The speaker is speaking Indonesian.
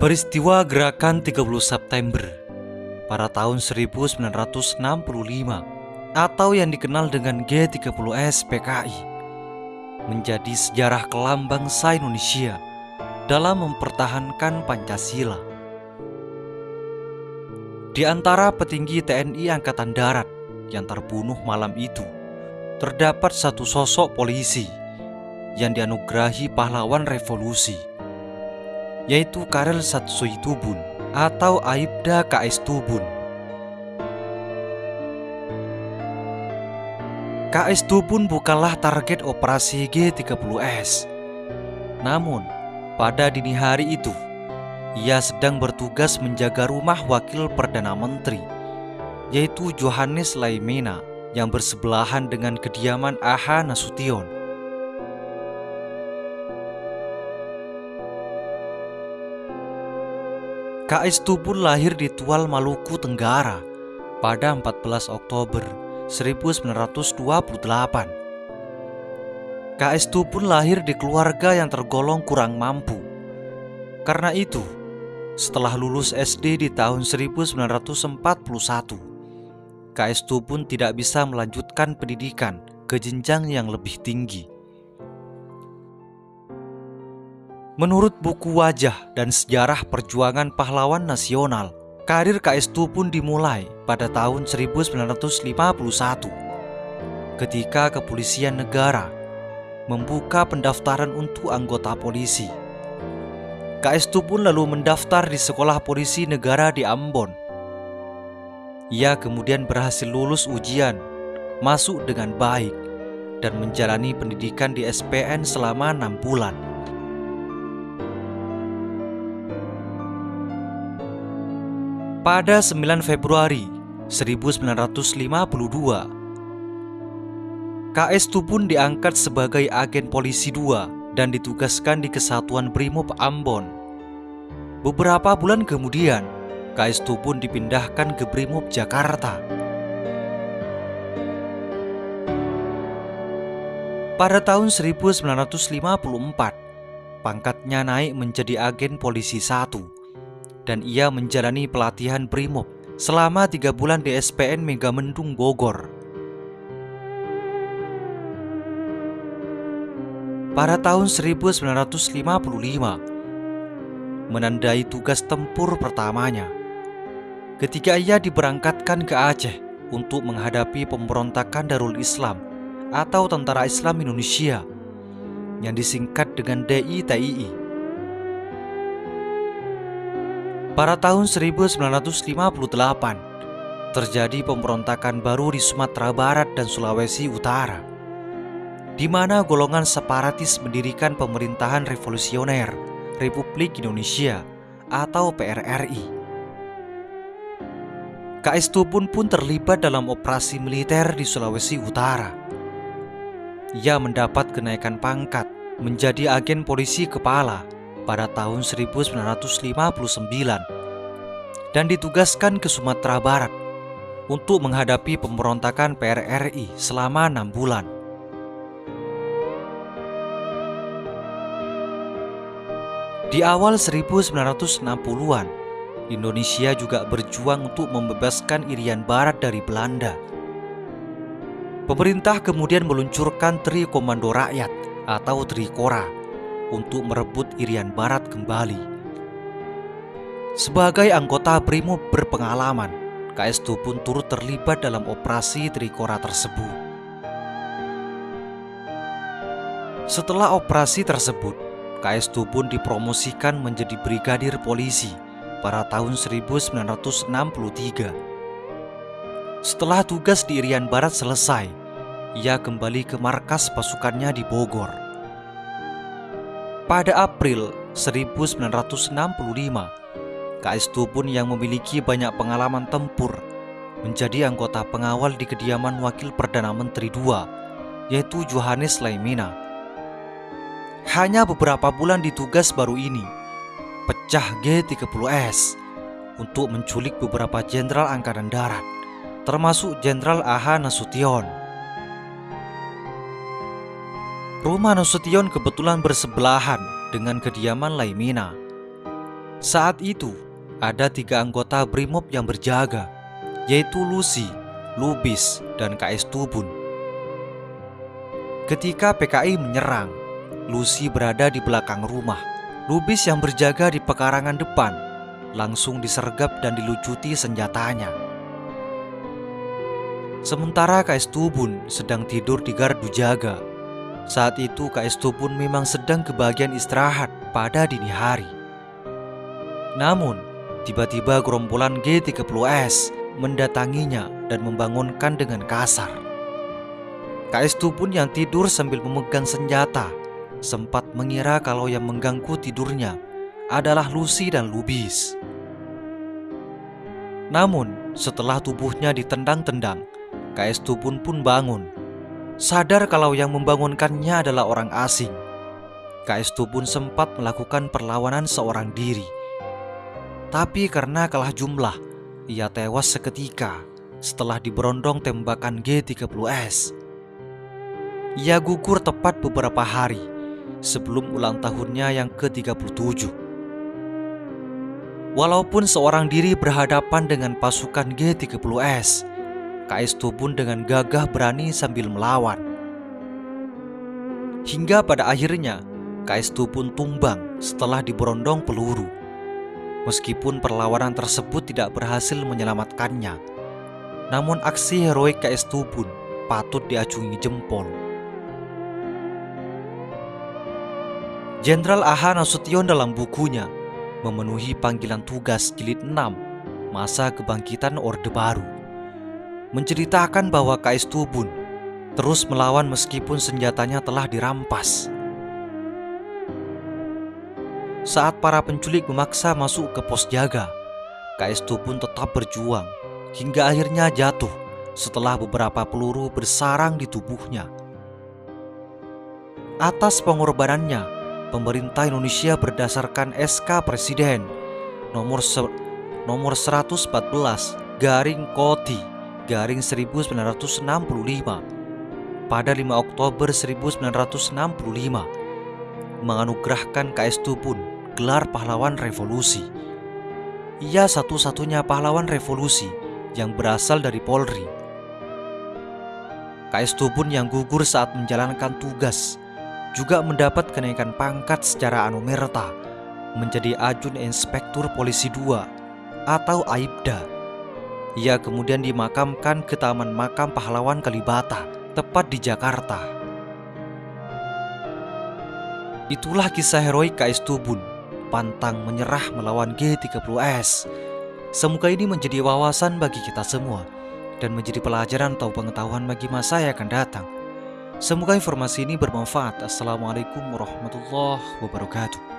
Peristiwa Gerakan 30 September pada tahun 1965 atau yang dikenal dengan G30S PKI menjadi sejarah kelam bangsa Indonesia dalam mempertahankan Pancasila. Di antara petinggi TNI Angkatan Darat yang terbunuh malam itu, terdapat satu sosok polisi yang dianugerahi pahlawan revolusi, yaitu Karel Satsoitubun atau Aibda KS Tubun. KS Tubun bukanlah target operasi G30S. Namun, pada dini hari itu, ia sedang bertugas menjaga rumah Wakil Perdana Menteri, yaitu Johannes Laimena, yang bersebelahan dengan kediaman A.H. Nasution. KS Tubun lahir di Tual, Maluku Tenggara pada 14 Oktober 1928. KS Tubun lahir di keluarga yang tergolong kurang mampu. Karena itu, setelah lulus SD di tahun 1941, KS Tubun tidak bisa melanjutkan pendidikan ke jenjang yang lebih tinggi. Menurut buku Wajah dan Sejarah Perjuangan Pahlawan Nasional, karir KS Tubun dimulai pada tahun 1951 ketika Kepolisian Negara membuka pendaftaran untuk anggota polisi. KS Tubun lalu mendaftar di Sekolah Polisi Negara di Ambon. Ia kemudian berhasil lulus ujian, masuk dengan baik, dan menjalani pendidikan di SPN selama 6 bulan. Pada 9 Februari 1952, KS Tubun diangkat sebagai agen polisi 2 dan ditugaskan di Kesatuan Brimob Ambon. Beberapa bulan kemudian, KS Tubun dipindahkan ke Brimob Jakarta. Pada tahun 1954, pangkatnya naik menjadi agen polisi 1, dan ia menjalani pelatihan Brimob selama 3 bulan di SPN Megamendung, Bogor. Pada tahun 1955, menandai tugas tempur pertamanya ketika ia diberangkatkan ke Aceh untuk menghadapi pemberontakan Darul Islam atau Tentara Islam Indonesia yang disingkat dengan DITII. Pada tahun 1958, terjadi pemberontakan baru di Sumatera Barat dan Sulawesi Utara, di mana golongan separatis mendirikan Pemerintahan Revolusioner Republik Indonesia atau PRRI. KS Tubun pun terlibat dalam operasi militer di Sulawesi Utara. Ia mendapat kenaikan pangkat menjadi agen polisi kepala pada tahun 1959 dan ditugaskan ke Sumatera Barat untuk menghadapi pemberontakan PRRI selama 6 bulan. Di awal 1960-an, Indonesia juga berjuang untuk membebaskan Irian Barat dari Belanda. Pemerintah kemudian meluncurkan Tri Komando Rakyat atau Trikora untuk merebut Irian Barat kembali. Sebagai anggota Brimob berpengalaman, KS Tubun turut terlibat dalam operasi Trikora tersebut. Setelah operasi tersebut, KS Tubun dipromosikan menjadi brigadir polisi pada tahun 1963. Setelah tugas di Irian Barat selesai, ia kembali ke markas pasukannya di Bogor. Pada April 1965, KS Tubun yang memiliki banyak pengalaman tempur menjadi anggota pengawal di kediaman Wakil Perdana Menteri II, yaitu Johannes Laimena. Hanya beberapa bulan di tugas baru ini, pecah G30S untuk menculik beberapa jenderal Angkatan Darat, termasuk Jenderal A.H. Nasution. Rumah Nasution kebetulan bersebelahan dengan kediaman Laimena. Saat itu, ada 3 anggota Brimob yang berjaga, yaitu Lucy, Lubis, dan KS Tubun. Ketika PKI menyerang, Lucy berada di belakang rumah. Lubis yang berjaga di pekarangan depan langsung disergap dan dilucuti senjatanya. Sementara KS Tubun sedang tidur di gardu jaga. Saat itu KS Tubun memang sedang kebagian istirahat pada dini hari. Namun, tiba-tiba gerombolan G30S mendatanginya dan membangunkan dengan kasar. KS Tubun yang tidur sambil memegang senjata sempat mengira kalau yang mengganggu tidurnya adalah Lucy dan Lubis. Namun, setelah tubuhnya ditendang-tendang, KS Tubun pun bangun. Sadar kalau yang membangunkannya adalah orang asing, KS Tubun sempat melakukan perlawanan seorang diri. Tapi karena kalah jumlah, ia tewas seketika setelah diberondong tembakan G30S. Ia gugur tepat beberapa hari sebelum ulang tahunnya yang ke-37. Walaupun seorang diri berhadapan dengan pasukan G30S, KS Tubun dengan gagah berani sambil melawan. Hingga pada akhirnya KS Tubun tumbang setelah diberondong peluru. Meskipun perlawanan tersebut tidak berhasil menyelamatkannya, namun aksi heroik KS Tubun patut diacungi jempol. Jenderal A.H. Nasution dalam bukunya Memenuhi Panggilan Tugas Jilid 6 Masa Kebangkitan Orde Baru menceritakan bahwa KS Tubun terus melawan meskipun senjatanya telah dirampas. Saat para penculik memaksa masuk ke pos jaga, KS Tubun tetap berjuang hingga akhirnya jatuh setelah beberapa peluru bersarang di tubuhnya. Atas pengorbanannya, pemerintah Indonesia berdasarkan SK Presiden nomor 114 garing Koti garing 1965 pada 5 Oktober 1965 menganugerahkan KS Tubun gelar pahlawan revolusi. Ia satu-satunya pahlawan revolusi yang berasal dari Polri. KS Tubun yang gugur saat menjalankan tugas juga mendapat kenaikan pangkat secara anumerta menjadi Ajun Inspektur Polisi II atau AIPDA. Ia kemudian dimakamkan ke Taman Makam Pahlawan Kalibata, tepat di Jakarta. Itulah kisah heroik KS Tubun, pantang menyerah melawan G30S. Semoga ini menjadi wawasan bagi kita semua dan menjadi pelajaran atau pengetahuan bagi masa yang akan datang. Semoga informasi ini bermanfaat. Assalamualaikum warahmatullahi wabarakatuh.